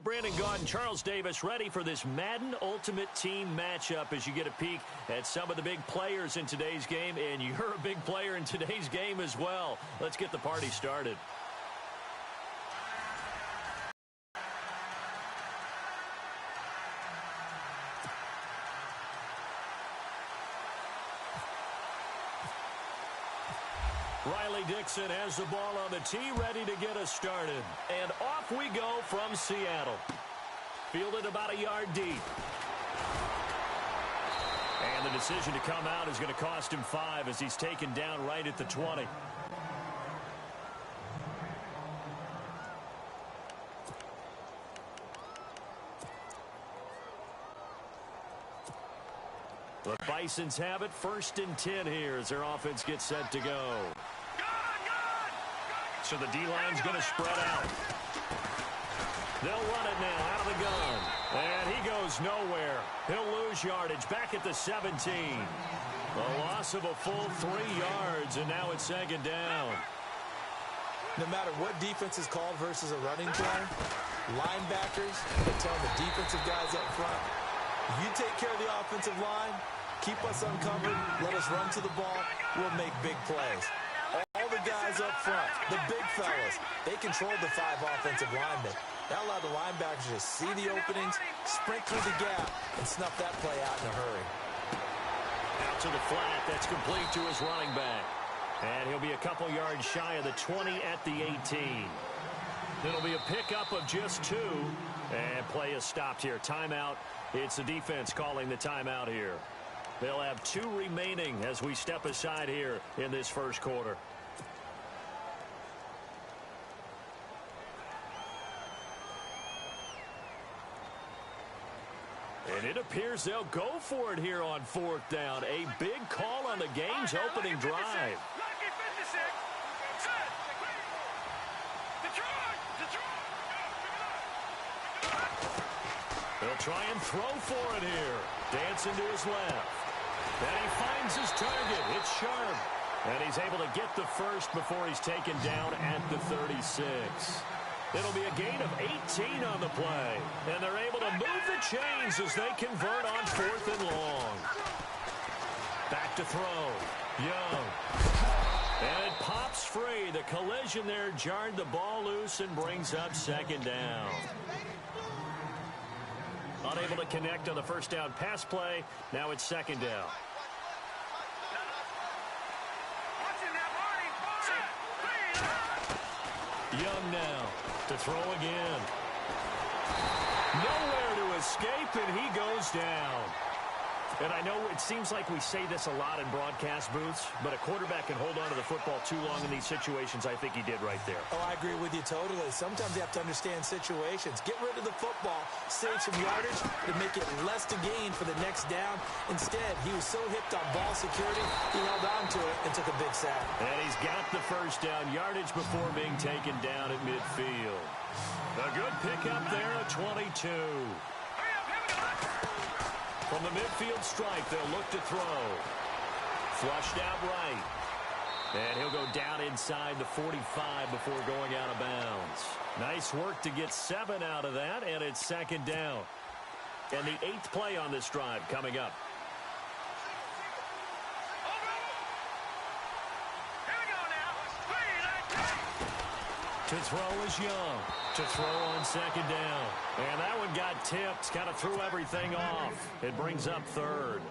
Brandon Gaudin, Charles Davis, ready for this Madden Ultimate Team matchup as you get a peek at some of the big players in today's game, and you're a big player in today's game as well. Let's get the party started. Riley Dixon has the ball on the tee, ready to get us started. And off we go from Seattle. Fielded about a yard deep. And the decision to come out is going to cost him 5 as he's taken down right at the 20. The Bisons have it, 1st and 10 here as their offense gets set to go. So the D-line's going to spread out. They'll run it now out of the gun. And he goes nowhere. He'll lose yardage back at the 17. A loss of a full 3 yards, and now it's 2nd down. No matter what defense is called versus a running play, linebackers are telling the defensive guys up front, you take care of the offensive line, keep us uncovered, let us run to the ball, we'll make big plays. All the guys up front, the big fellas, they control the 5 offensive linemen. That allowed the linebackers to see the openings, sprint through the gap, and snuff that play out in a hurry. Out to the flat, that's complete to his running back. And he'll be a couple yards shy of the 20 at the 18. It'll be a pickup of just 2. And play is stopped here. Timeout. It's the defense calling the timeout here. They'll have 2 remaining as we step aside here in this first quarter. And it appears they'll go for it here on 4th down. A big call on the game's opening drive. They'll try and throw for it here. Dancing to his left. And he finds his target. It's sharp. And he's able to get the first before he's taken down at the 36. It'll be a gain of 18 on the play. And they're able to move the chains as they convert on 4th and long. Back to throw. Young. And it pops free. The collision there jarred the ball loose and brings up 2nd down. Unable to connect on the first down pass play. Now it's 2nd down. Young now to throw again. Nowhere to escape, and he goes down. And I know it seems like we say this a lot in broadcast booths, but a quarterback can hold on to the football too long in these situations. I think he did right there. Oh, I agree with you totally. Sometimes you have to understand situations. Get rid of the football, save some yardage to make it less to gain for the next down. Instead, he was so hipped on ball security, he held on to it and took a big sack. And he's got the first down yardage before being taken down at midfield. A good pickup there at 22. From the midfield strike, they'll look to throw. Flushed out right. And he'll go down inside the 45 before going out of bounds. Nice work to get 7 out of that, and it's 2nd down. And the 8th play on this drive coming up. To throw is Young. To throw on 2nd down. And that one got tipped. Kind of threw everything off. It brings up 3rd.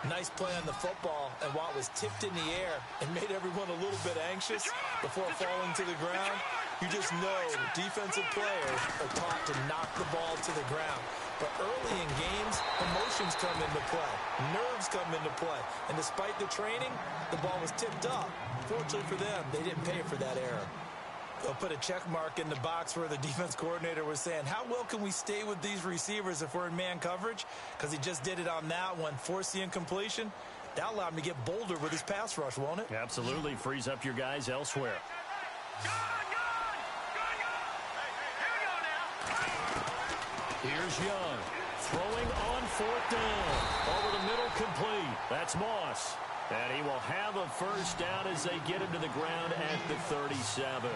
Nice play on the football, and while it was tipped in the air and made everyone a little bit anxious before falling to the ground, you just know defensive players are taught to knock the ball to the ground. But early in games, emotions come into play. Nerves come into play. And despite the training, the ball was tipped up. Fortunately for them, they didn't pay for that error. They'll put a check mark in the box where the defense coordinator was saying, how well can we stay with these receivers if we're in man coverage? Because he just did it on that one, forced the incompletion. That'll allow him to get bolder with his pass rush, won't it? Absolutely. Frees up your guys elsewhere. Here's Young. Throwing on 4th down. Over the middle, complete. That's Moss. And he will have a first down as they get him to the ground at the 37.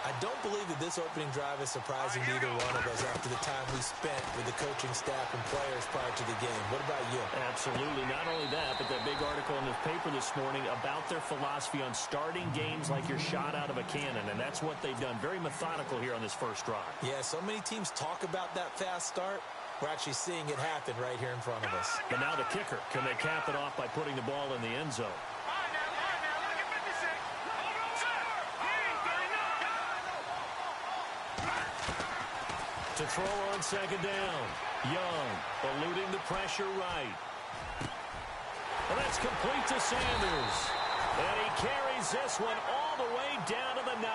I don't believe that this opening drive is surprising to either one of us after the time we spent with the coaching staff and players prior to the game. What about you? Absolutely. Not only that, but that big article in the paper this morning about their philosophy on starting games like you're shot out of a cannon, and that's what they've done. Very methodical here on this first drive. Yeah, so many teams talk about that fast start. We're actually seeing it happen right here in front of us. But now the kicker. Can they cap it off by putting the ball in the end zone? To throw on second down. Young eluding the pressure right. And that's complete to Sanders. And he carries this one all the way down to the 9.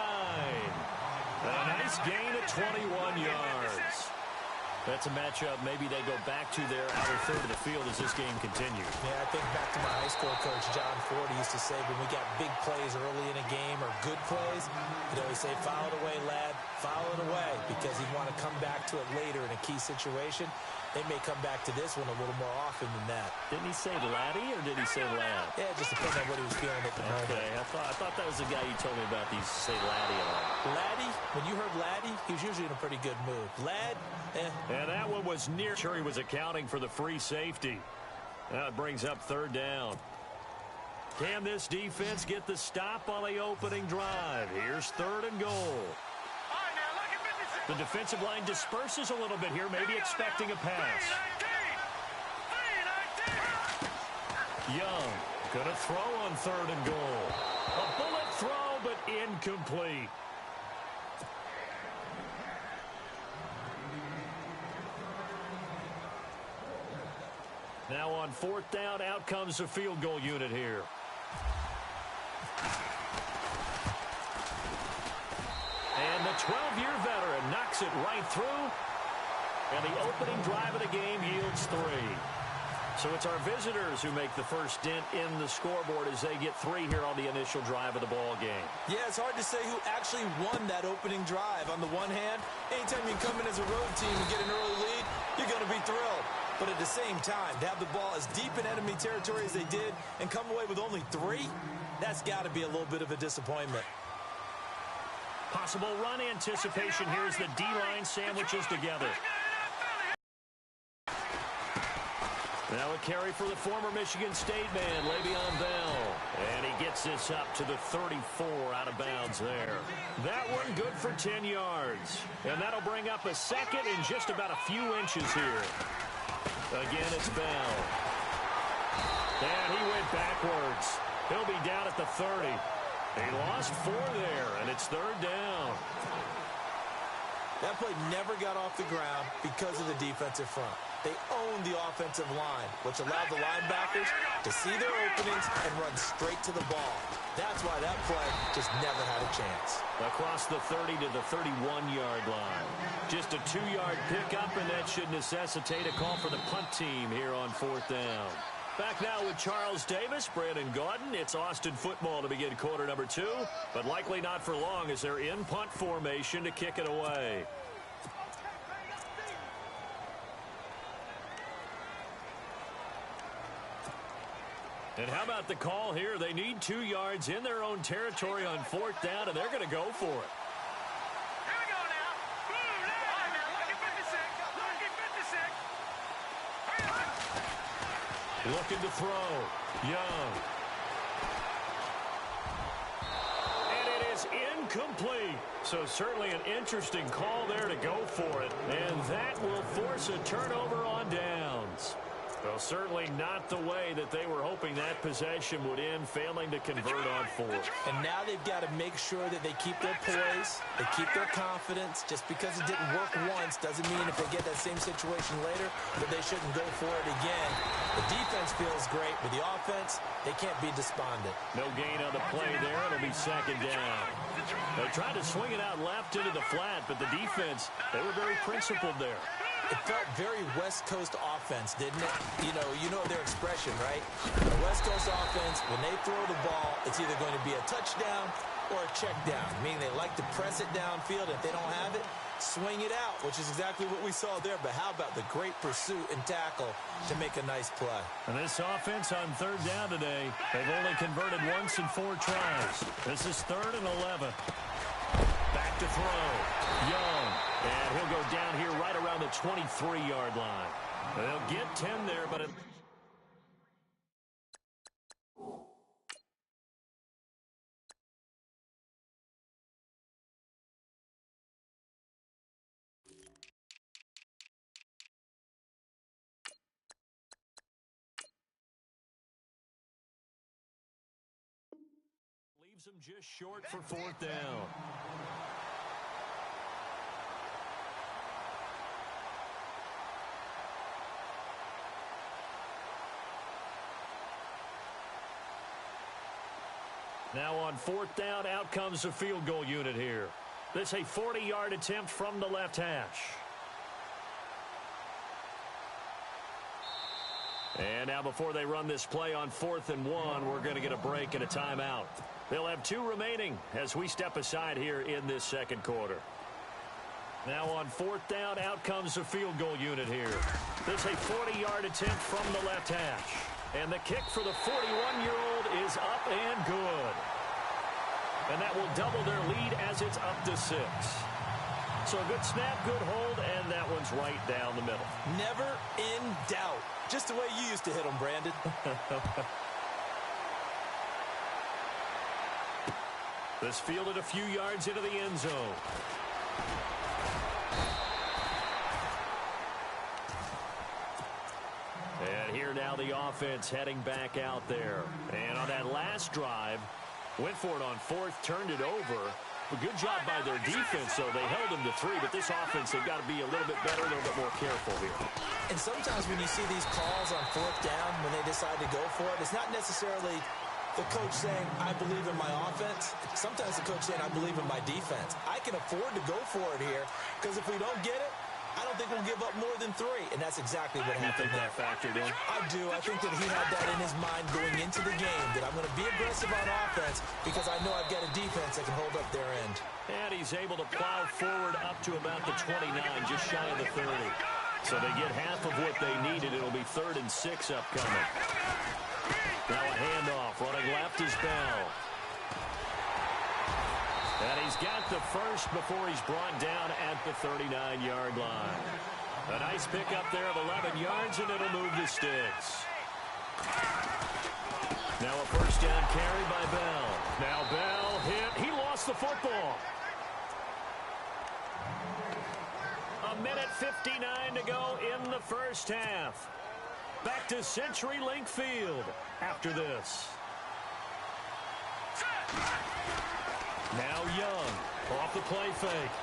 A nice gain of 21 yards. That's a matchup maybe they go back to their outer third of the field as this game continues. Yeah, I think back to my high school coach, John Ford. He used to say when we got big plays early in a game or good plays, he'd always say, foul it away, lad, foul it away, because he'd want to come back to it later in a key situation. They may come back to this one a little more often than that. Didn't he say laddie or did he say lad? Yeah, it just depends on what he was feeling at the moment. Okay, I thought that was the guy you told me about. These say laddie a lot. Laddie, when you heard laddie, he was usually in a pretty good mood. Lad, And that one was near. Sure, he was accounting for the free safety. Now it brings up third down. Can this defense get the stop on the opening drive? Here's third and goal. The defensive line disperses a little bit here, maybe expecting a pass. Young gonna throw on third and goal. A bullet throw, but incomplete. Now on fourth down, out comes the field goal unit here. And the 12-year veteran knocks it right through. And the opening drive of the game yields 3. So it's our visitors who make the first dent in the scoreboard as they get 3 here on the initial drive of the ball game. Yeah, it's hard to say who actually won that opening drive. On the one hand, anytime you come in as a road team and get an early lead, you're going to be thrilled. But at the same time, to have the ball as deep in enemy territory as they did and come away with only 3, that's got to be a little bit of a disappointment. Possible run anticipation here as the D-line sandwiches together. Now a carry for the former Michigan State man, Le'Veon Bell. And he gets this up to the 34 out of bounds there. That one good for 10 yards. And that'll bring up a second in just about a few inches here. Again, it's Bell. And he went backwards. He'll be down at the 30. He lost 4 there, and it's third down. That play never got off the ground because of the defensive front. They owned the offensive line, which allowed the linebackers to see their openings and run straight to the ball. That's why that play just never had a chance. Across the 30 to the 31-yard line. Just a 2-yard pickup, and that should necessitate a call for the punt team here on fourth down. Back now with Charles Davis, Brandon Gaudin. It's Austin football to begin quarter number 2, but likely not for long as they're in punt formation to kick it away. And how about the call here? They need 2 yards in their own territory on fourth down, and they're going to go for it. Here we go now. Looking to throw. Young. And it is incomplete. So certainly an interesting call there to go for it. And that will force a turnover on downs. Well, certainly not the way that they were hoping that possession would end, failing to convert on fourth. And now they've got to make sure that they keep their poise, they keep their confidence. Just because it didn't work once doesn't mean if they get that same situation later that they shouldn't go for it again. The defense feels great, but the offense, they can't be despondent. No gain on the play there. It'll be second down. They tried to swing it out left into the flat, but the defense, they were very principled there. It felt very West Coast offense, didn't it? You know their expression, right? The West Coast offense, when they throw the ball, it's either going to be a touchdown or a check down, meaning they like to press it downfield. If they don't have it, swing it out, which is exactly what we saw there. But how about the great pursuit and tackle to make a nice play? And this offense on third down today, they've only converted once in 4 tries. This is 3rd and 11. Back to throw. Young. And he'll go down here right around the 23-yard line. They'll get 10 there, but it... leaves them just short for fourth down. Now on fourth down, out comes the field goal unit here. This is a 40-yard attempt from the left hash. And now before they run this play on 4th and 1, we're going to get a break and a timeout. They'll have 2 remaining as we step aside here in this second quarter. Now on fourth down, out comes the field goal unit here. This is a 40-yard attempt from the left hash. And the kick for the 41-year-old is up and good. And that will double their lead as it's up to 6. So good snap, good hold, and that one's right down the middle. Never in doubt. Just the way you used to hit them, Brandon. This fielded a few yards into the end zone. And here now the offense heading back out there. And on that last drive, went for it on 4th, turned it over. A good job by their defense, though. They held them to 3, but this offense, they've got to be a little bit better, a little bit more careful here. And sometimes when you see these calls on 4th down, when they decide to go for it, it's not necessarily the coach saying, I believe in my offense. Sometimes the coach saying, I believe in my defense. I can afford to go for it here, because if we don't get it, I don't think we'll give up more than 3, and that's exactly what happened there. That factored in? I do. I think that he had that in his mind going into the game, that I'm going to be aggressive on offense because I know I've got a defense that can hold up their end. And he's able to plow forward up to about the 29, just shy of the 30. So they get half of what they needed. It'll be 3rd and 6 upcoming. Now a handoff. Running left is Bell. And he's got the first before he's brought down at the 39-yard line. A nice pickup there of 11 yards, and it'll move the sticks. Now a first down carry by Bell. Now Bell hit. He lost the football. 1:59 to go in the first half. Back to CenturyLink Field after this. Now Young, off the play fake,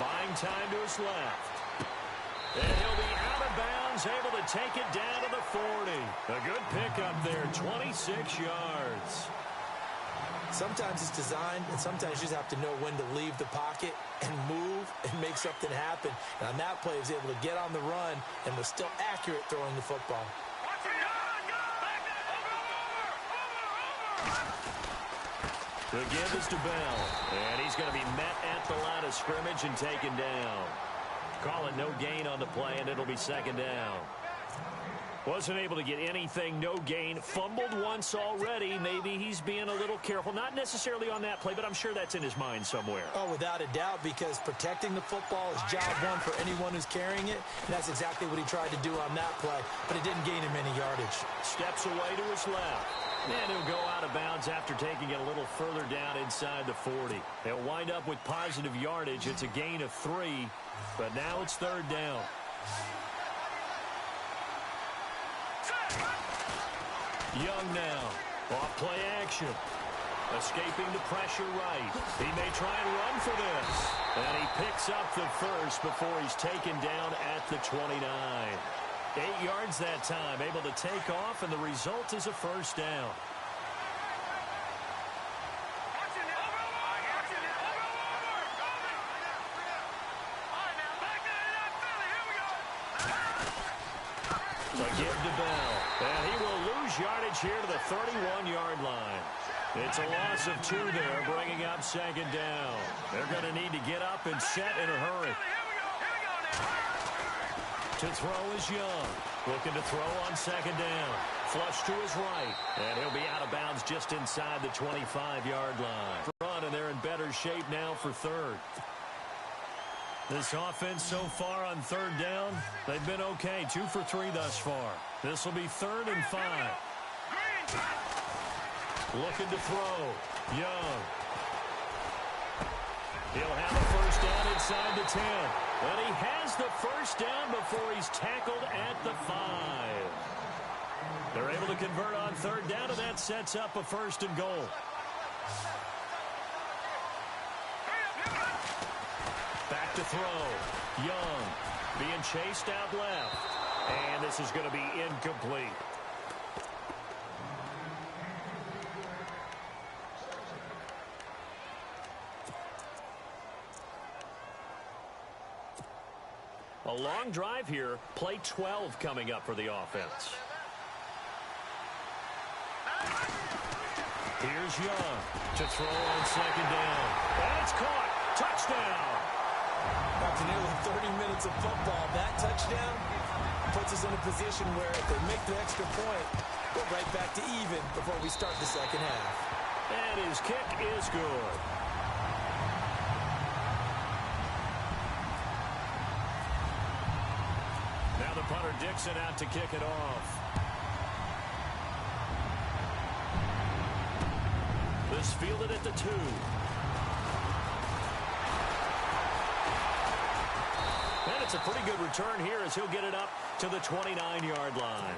buying time to his left. And he'll be out of bounds, able to take it down to the 40. A good pickup there, 26 yards. Sometimes it's designed, and sometimes you just have to know when to leave the pocket and move and make something happen. And on that play, he was able to get on the run and was still accurate throwing the football. The give is to Bell, and he's going to be met at the line of scrimmage and taken down. Call it no gain on the play, and it'll be 2nd down. Wasn't able to get anything, no gain. Fumbled once already. Maybe he's being a little careful. Not necessarily on that play, but I'm sure that's in his mind somewhere. Oh, without a doubt, because protecting the football is job one for anyone who's carrying it. And that's exactly what he tried to do on that play, but it didn't gain him any yardage. Steps away to his left. And he'll go out of bounds after taking it a little further down inside the 40. They'll wind up with positive yardage. It's a gain of 3, but now it's 3rd down. Young now, off play action. Escaping the pressure right. He may try and run for this. And he picks up the first before he's taken down at the 29. 8 yards that time, able to take off, and the result is a first down. So give to Bell. And he will lose yardage here to the 31-yard line. It's a loss of 2 there, bringing up 2nd down. They're going to need to get up and set in a hurry. To throw is Young. Looking to throw on 2nd down. Flush to his right. And he'll be out of bounds just inside the 25-yard line. Front, and they're in better shape now for 3rd. This offense so far on third down, they've been okay. 2 for 3 thus far. This will be 3rd and 5. Looking to throw. Young. He'll have a first down inside the 10. And he has the first down before he's tackled at the 5. They're able to convert on third down, and that sets up a 1st and goal. Back to throw. Young being chased out left. And this is going to be incomplete. A long drive here. Play 12 coming up for the offense. Here's Young to throw on 2nd down. And it's caught. Touchdown. After nearly 30 minutes of football, that touchdown puts us in a position where if they make the extra point, we're right back to even before we start the second half. And his kick is good. Now the punter Dixon out to kick it off. This fielded at the 2. And it's a pretty good return here as he'll get it up to the 29-yard line.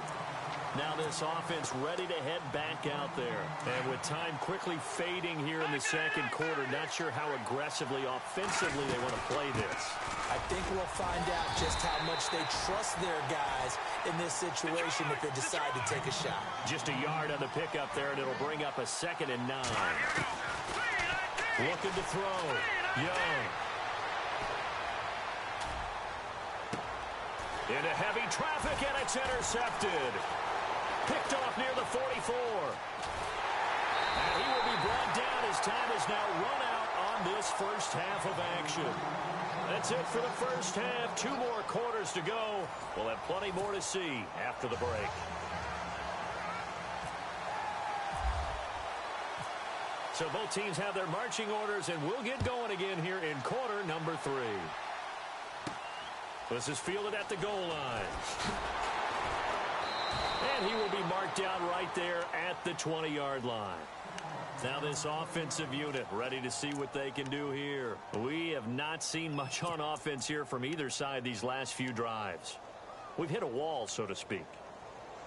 Now this offense ready to head back out there. And with time quickly fading here in the second quarter, not sure how aggressively, offensively they want to play this. I think we'll find out just how much they trust their guys in this situation if they decide to take a shot. Just a yard on the pickup there, and it'll bring up a 2nd and 9. Looking to throw. Young. Into heavy traffic, and it's intercepted. Picked off near the 44. And he will be brought down as time is now run out on this first half of action. That's it for the first half. 2 more quarters to go. We'll have plenty more to see after the break. So both teams have their marching orders, and we'll get going again here in quarter number 3. This is fielded at the goal line. And he will be marked down right there at the 20-yard line. Now this offensive unit ready to see what they can do here. We have not seen much on offense here from either side these last few drives. We've hit a wall, so to speak.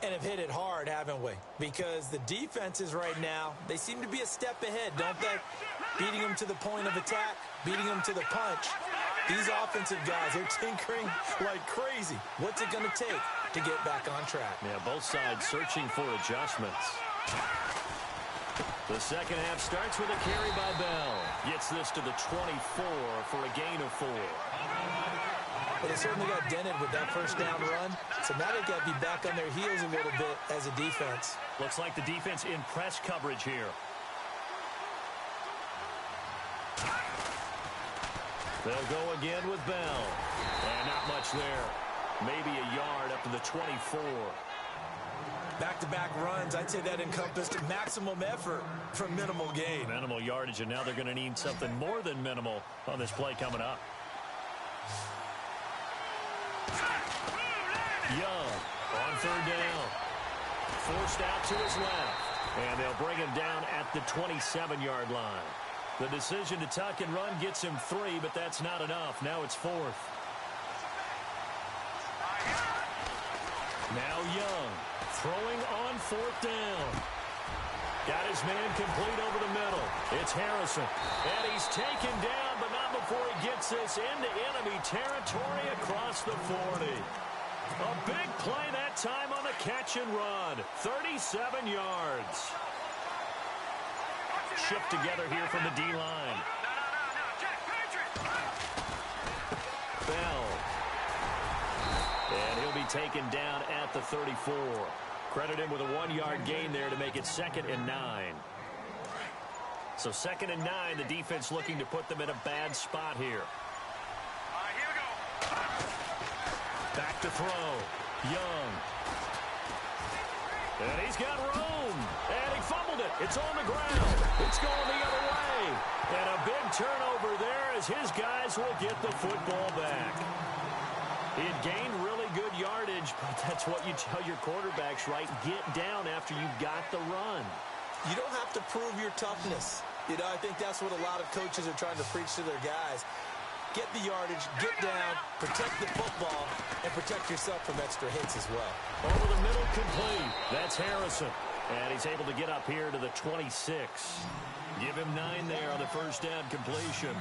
And have hit it hard, haven't we? Because the defenses right now, they seem to be a step ahead, don't they? Beating them to the point of attack, beating them to the punch. These offensive guys are tinkering like crazy. What's it going to take to get back on track? Yeah, both sides searching for adjustments. The second half starts with a carry by Bell. Gets this to the 24 for a gain of 4. Well, they certainly got dented with that first down run. So now they've got to be back on their heels a little bit as a defense. Looks like the defense in press coverage here. They'll go again with Bell. And not much there. Maybe a yard up to the 24. Back-to-back runs, I'd say that encompassed maximum effort for minimal gain. Minimal yardage, and now they're going to need something more than minimal on this play coming up. Young on third down. Forced out to his left. And they'll bring him down at the 27-yard line. The decision to tuck and run gets him 3, but that's not enough. Now it's 4th. Now Young throwing on 4th down. Got his man complete over the middle. It's Harrison. And he's taken down, but not before he gets this into enemy territory across the 40. A big play that time on the catch and run. 37 yards. Shift together here from the D-line. Bell. And he'll be taken down at the 34. Credit him with a 1-yard gain there to make it 2nd and 9. So 2nd and 9, the defense looking to put them in a bad spot here. Back to throw. Young. And he's got room. And he fumbled it. It's on the ground. It's going the other way. And a big turnover there as his guys will get the football back. He had gained really good yardage, but that's what you tell your quarterbacks, right? Get down after you got the run. You don't have to prove your toughness. I think that's what a lot of coaches are trying to preach to their guys. Get the yardage, get down, protect the football, and protect yourself from extra hits as well. Over the middle, complete. That's Harrison. And he's able to get up here to the 26. Give him 9 there on the first down completion.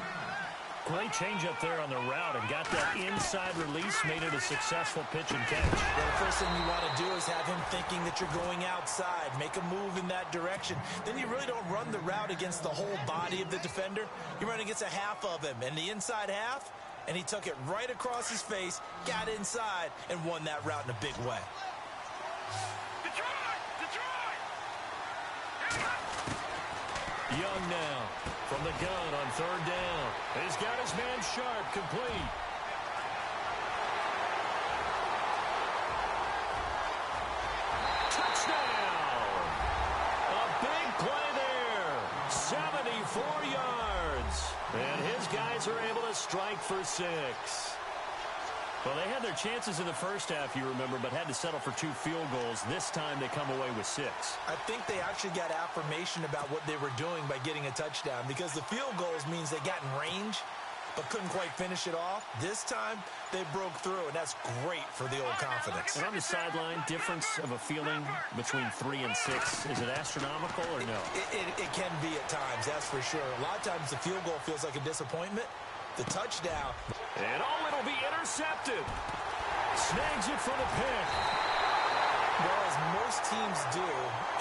Great change up there on the route and got that inside release, made it a successful pitch and catch. Well, the first thing you want to do is have him thinking that you're going outside, make a move in that direction. Then you really don't run the route against the whole body of the defender. You run against a half of him, and the inside half, and he took it right across his face, got inside, and won that route in a big way. Young now from the gun on third down. He's got his man Sharp, complete. Touchdown! A big play there. 74 yards. And his guys are able to strike for 6. Well, they had their chances in the first half, you remember, but had to settle for 2 field goals. This time they come away with 6. I think they actually got affirmation about what they were doing by getting a touchdown, because the field goals means they got in range but couldn't quite finish it off. This time they broke through, and that's great for the old confidence. And on the sideline, difference of a feeling between 3 and 6, is it astronomical or no? It can be at times, that's for sure. A lot of times the field goal feels like a disappointment. The touchdown. And it'll be intercepted. Snags it for the pick. Well, as most teams do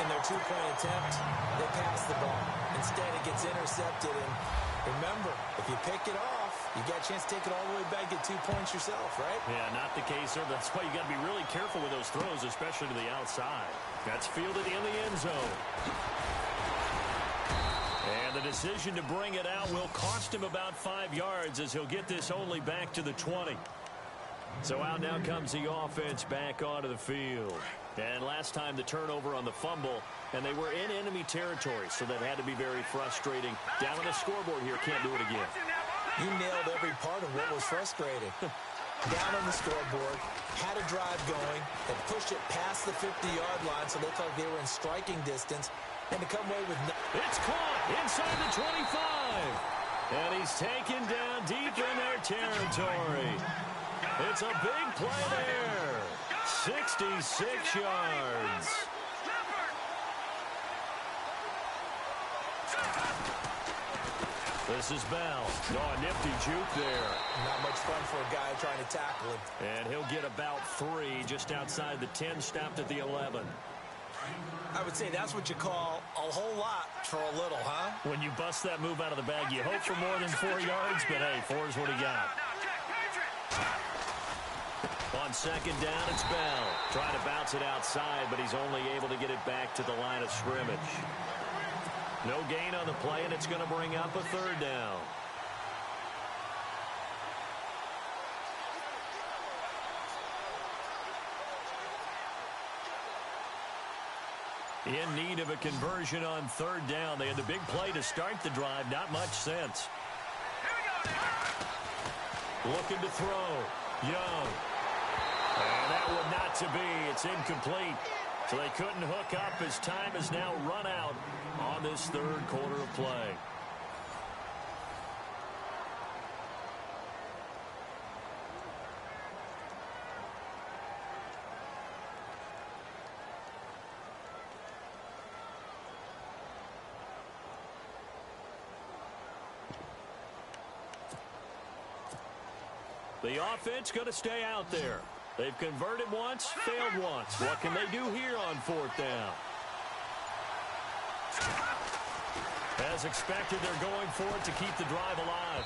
in their 2-point attempt, they pass the ball. Instead, it gets intercepted. And remember, if you pick it off, you got a chance to take it all the way back, get 2 points yourself, right? Yeah, not the case there. That's why you got to be really careful with those throws, especially to the outside. That's fielded in the end zone. And the decision to bring it out will cost him about 5 yards, as he'll get this only back to the 20. So out now comes the offense back onto the field. And last time the turnover on the fumble, and they were in enemy territory, so that had to be very frustrating. Down on the scoreboard here, can't do it again. You nailed every part of what was frustrating. Down on the scoreboard, had a drive going, and pushed it past the 50-yard line, so they thought they were in striking distance. And to come away with... It's caught inside the 25. And he's taken down deep in their territory. It's a big play there. 66 yards. This is Bell. Oh, a nifty juke there. Not much fun for a guy trying to tackle him. And he'll get about 3 just outside the 10, stopped at the 11. I would say that's what you call a whole lot for a little, huh? When you bust that move out of the bag, you hope for more than 4 yards, but hey, 4 is what he got. On second down, it's Bell. Trying to bounce it outside, but he's only able to get it back to the line of scrimmage. No gain on the play, and it's going to bring up a third down. In need of a conversion on third down. They had the big play to start the drive. Not much sense. Looking to throw. Young. And that would not to be. It's incomplete. So they couldn't hook up as time has now run out on this third quarter of play. The offense going to stay out there. They've converted once, failed once. What can they do here on fourth down? As expected, they're going for it to keep the drive alive.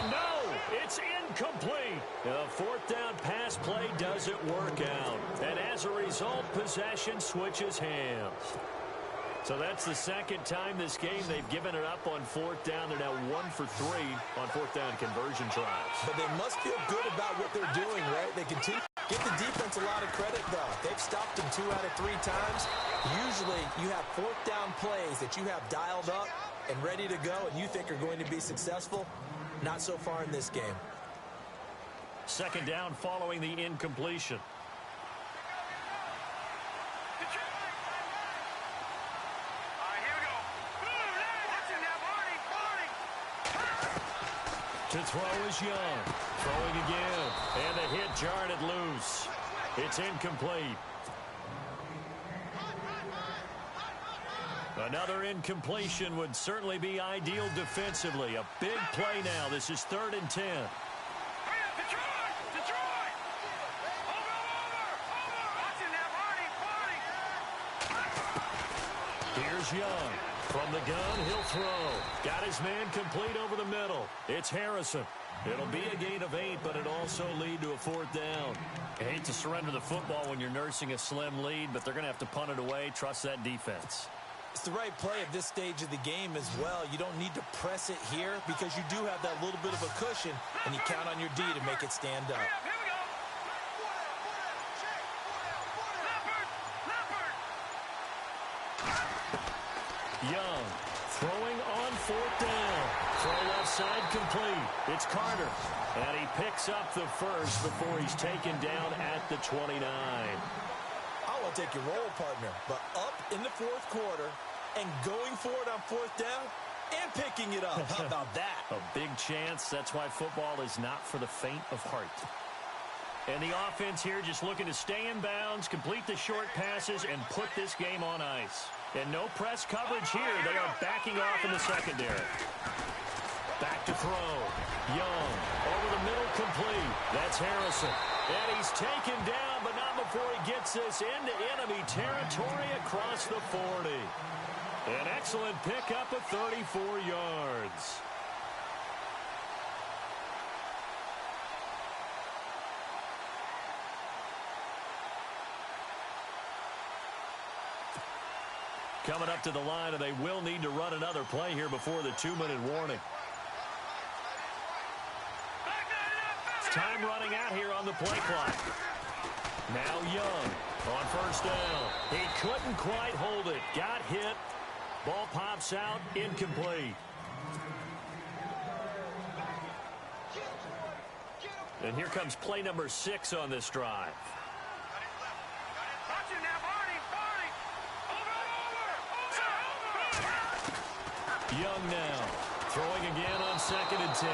And no, it's incomplete. The fourth down pass play doesn't work out. And as a result, possession switches hands. So that's the second time this game they've given it up on fourth down. They're now 1 for 3 on fourth down conversion tries. But they must feel good about what they're doing, right? They continue. Give the defense a lot of credit, though. They've stopped them 2 out of 3 times. Usually, you have fourth down plays that you have dialed up, and ready to go and you think are going to be successful, not so far in this game. Second down following the incompletion. To throw is Young. Throwing again. And the hit jarred it loose. It's incomplete. Another incompletion would certainly be ideal defensively. A big play now. This is 3rd and 10. Here's Young. From the gun, he'll throw. Got his man complete over the middle. It's Harrison. It'll be a gain of 8, but it'll also lead to a 4th down. I hate to surrender the football when you're nursing a slim lead, but they're going to have to punt it away. Trust that defense. It's the right play at this stage of the game as well. You don't need to press it here because you do have that little bit of a cushion, and you count on your D to make it stand up. Young throwing on 4th down. Throw left side complete. It's Carter. And he picks up the first before he's taken down at the 29. I will take your role, partner, but up in the 4th quarter and going for it on 4th down and picking it up. How about that? A big chance. That's why football is not for the faint of heart. And the offense here just looking to stay in bounds, complete the short passes, and put this game on ice. And no press coverage here. They are backing off in the secondary. Back to throw. Young. Over the middle, complete. That's Harrison. And he's taken down, but not before he gets this into enemy territory across the 40. An excellent pickup of 34 yards. Coming up to the line, and they will need to run another play here before the 2-minute warning. Time running out here on the play clock. Now Young on 1st down. He couldn't quite hold it. Got hit. Ball pops out. Incomplete. And here comes play number 6 on this drive. Young now, throwing again on 2nd and 10.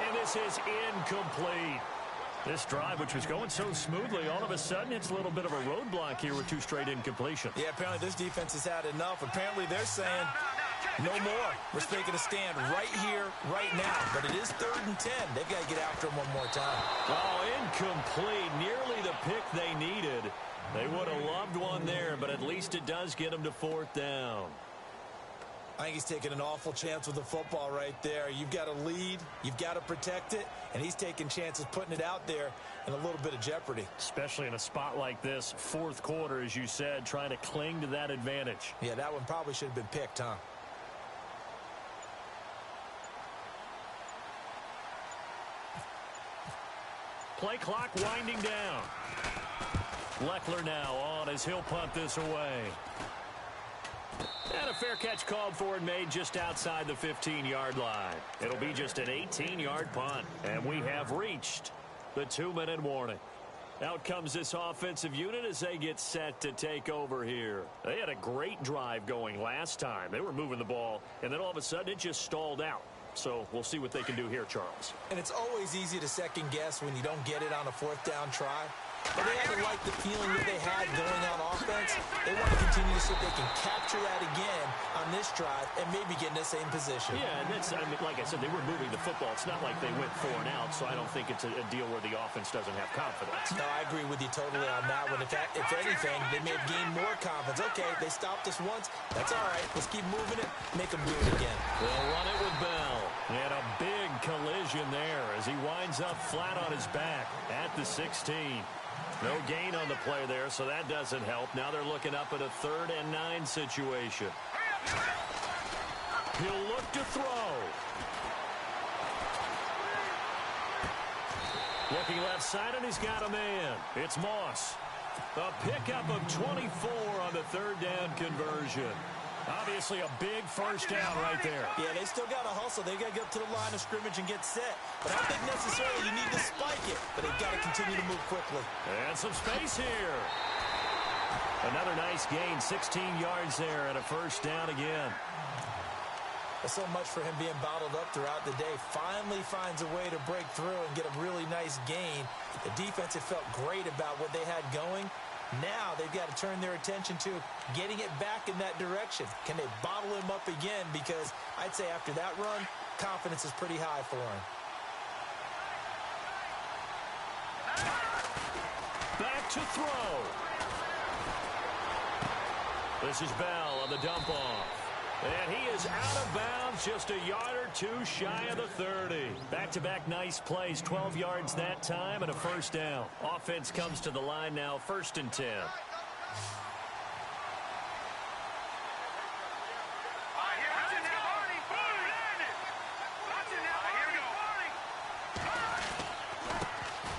And this is incomplete. This drive, which was going so smoothly, all of a sudden it's a little bit of a roadblock here with 2 straight incompletions. Yeah, apparently this defense has had enough. Apparently they're saying, no more. We're taking a stand right here, right now. But it is 3rd and 10. They've got to get after him one more time. Oh, incomplete. Nearly the pick they needed. They would have loved one there, but at least it does get them to 4th down. I think he's taking an awful chance with the football right there. You've got to lead, you've got to protect it, and he's taking chances putting it out there in a little bit of jeopardy. Especially in a spot like this, 4th quarter, as you said, trying to cling to that advantage. Yeah, that one probably should have been picked, huh? Play clock winding down. Leckler now on as he'll punt this away. And a fair catch called for and made just outside the 15-yard line. It'll be just an 18-yard punt. And we have reached the 2-minute warning. Out comes this offensive unit as they get set to take over here. They had a great drive going last time. They were moving the ball, and then all of a sudden it just stalled out. So we'll see what they can do here, Charles. And it's always easy to second guess when you don't get it on a 4th down try. But they haven't liked the feeling that they had going on offense. They want to continue to see if they can capture that again on this drive and maybe get in the same position. Yeah, and that's, I mean, like I said, they were moving the football. It's not like they went 4 and out, so I don't think it's a deal where the offense doesn't have confidence. No, I agree with you totally on that one. If anything, they may have gained more confidence. Okay, they stopped us once. That's all right. Let's keep moving it. Make them do it again. They'll run it with Bell. And a big collision there as he winds up flat on his back at the 16. No gain on the play there, so that doesn't help. Now they're looking up at a 3rd and 9 situation. He'll look to throw. Looking left side, and he's got a man. It's Moss. A pickup of 24 on the 3rd down conversion. Obviously a big first down right there. Yeah, they still got to hustle. They got to get up to the line of scrimmage and get set. But I don't think necessarily you need to spike it. But they've got to continue to move quickly. And some space here. Another nice gain, 16 yards there and a first down again. So much for him being bottled up throughout the day. Finally finds a way to break through and get a really nice gain. The defense had felt great about what they had going. Now they've got to turn their attention to getting it back in that direction. Can they bottle him up again? Because I'd say after that run, confidence is pretty high for him. Back to throw. This is Bell on the dump off. And he is out of bounds, just a yard or two shy of the 30. Back-to-back nice plays, 12 yards that time and a first down. Offense comes to the line now, 1st and 10.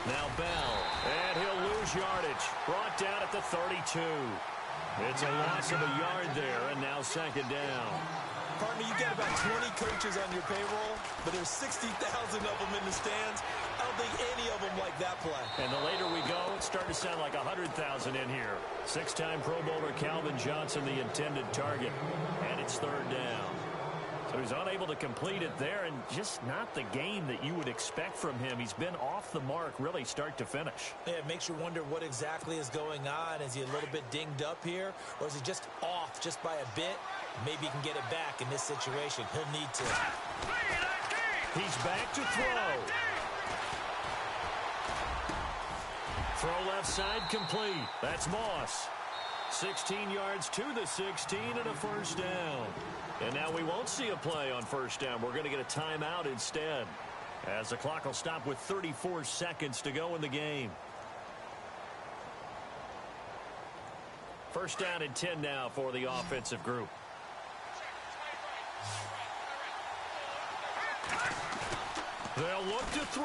Now Bell, and he'll lose yardage. Brought down at the 32. It's a loss of a yard there, and now 2nd down. Partner, you got about 20 coaches on your payroll, but there's 60,000 of them in the stands. I don't think any of them like that play. And the later we go, it's starting to sound like 100,000 in here. 6-time Pro Bowler Calvin Johnson, the intended target, and it's 3rd down. So he's unable to complete it there, and just not the game that you would expect from him. He's been off the mark, really, start to finish. Yeah, it makes you wonder what exactly is going on. Is he a little bit dinged up here, or is he just off just by a bit? Maybe he can get it back in this situation. He'll need to. He's back to throw. Throw left side complete. That's Moss. 16 yards to the 16 and a first down. And now we won't see a play on first down. We're going to get a timeout instead, as the clock will stop with 34 seconds to go in the game. First down and 10 now for the offensive group. They'll look to throw.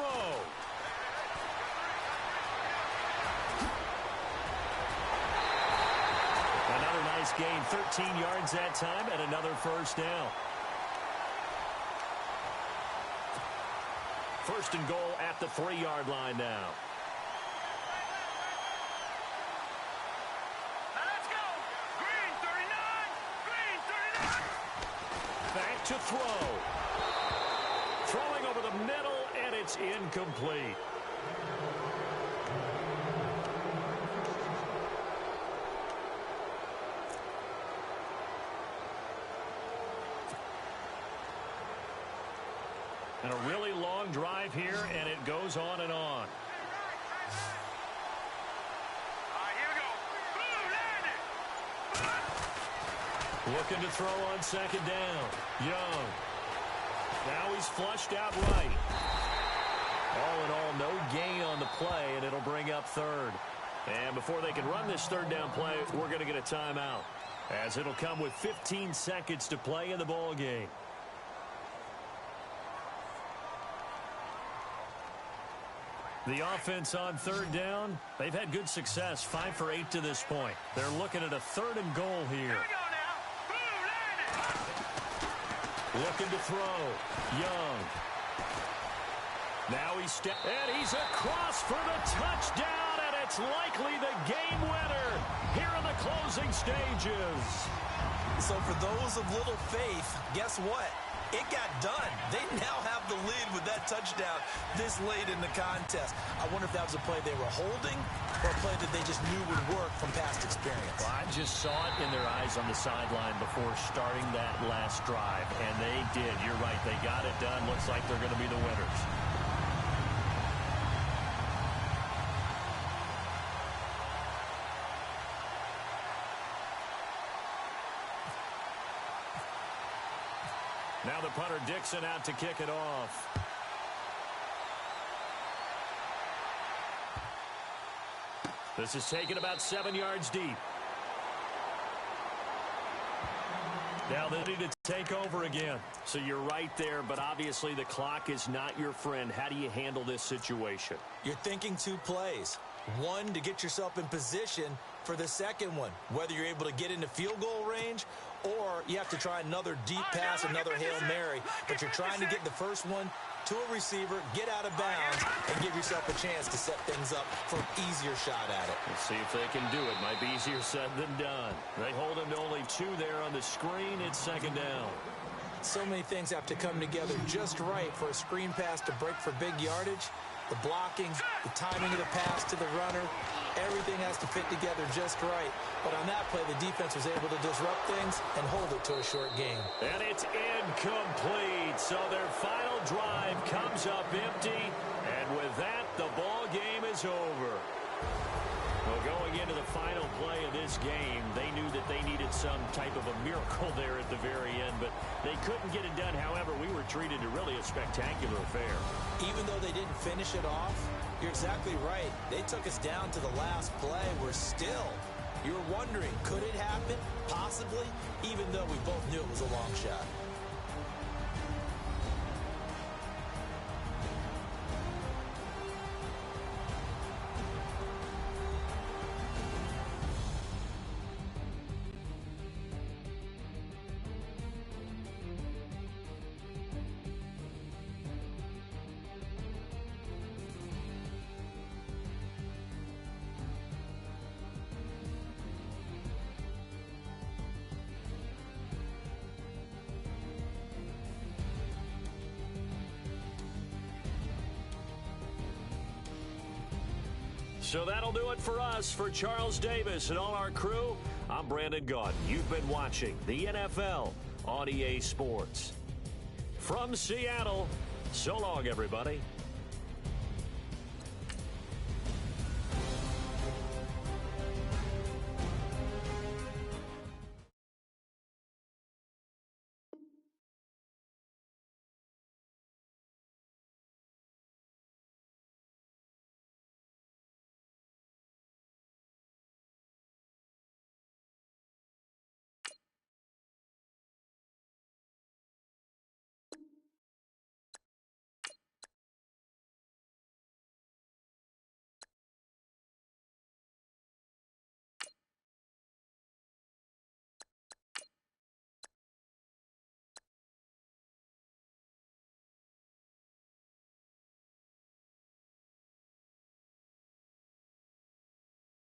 Another nice gain, 13 yards that time, and another first down. 1st and goal at the 3-yard line now. Let's go. Green 39. Green 39. Back to throw. Throwing over the middle, and it's incomplete. And a really long drive here, and it goes on and on. Here we go. Boom, landed. Looking to throw on 2nd down. Young. Now he's flushed out right. All in all, no gain on the play, and it'll bring up 3rd. And before they can run this 3rd down play, we're going to get a timeout, as it'll come with 15 seconds to play in the ball game. The offense on 3rd down, they've had good success, 5 for 8 to this point. They're looking at a 3rd and goal here. Here we go now. Boom, landed. Looking to throw. Young. Now he's he's across for the touchdown, and it's likely the game winner here in the closing stages. So for those of little faith, guess what? It got done. They now have the lead with that touchdown this late in the contest. I wonder if that was a play they were holding or a play that they just knew would work from past experience. Well, I just saw it in their eyes on the sideline before starting that last drive, and they did. You're right. They got it done. Looks like they're going to be the winners. Now the punter Dixon out to kick it off. This is taken about 7 yards deep. Now they need to take over again. So you're right there, but obviously the clock is not your friend. How do you handle this situation? You're thinking 2 plays. One, to get yourself in position for the second one, whether you're able to get into field goal range or you have to try another deep pass, another Hail Mary. But you're trying to get the first one to a receiver, get out of bounds, and give yourself a chance to set things up for an easier shot at it. Let's see if they can do it. Might be easier said than done. They hold him to only 2 there on the screen. It's second down. So many things have to come together just right for a screen pass to break for big yardage. The blocking, the timing of the pass to the runner, everything has to fit together just right. But on that play, the defense was able to disrupt things and hold it to a short game. And it's incomplete. So their final drive comes up empty. And with that, the ball game is over. Well, going into the final play of this game, they knew that they needed some type of a miracle there at the very end, but they couldn't get it done. However, we were treated to really a spectacular affair. Even though they didn't finish it off, you're exactly right. They took us down to the last play. We're still, you were wondering, could it happen? Possibly, even though we both knew it was a long shot. So that'll do it for us. For Charles Davis and all our crew, I'm Brandon Gaudin. You've been watching the NFL on EA Sports. From Seattle, so long, everybody.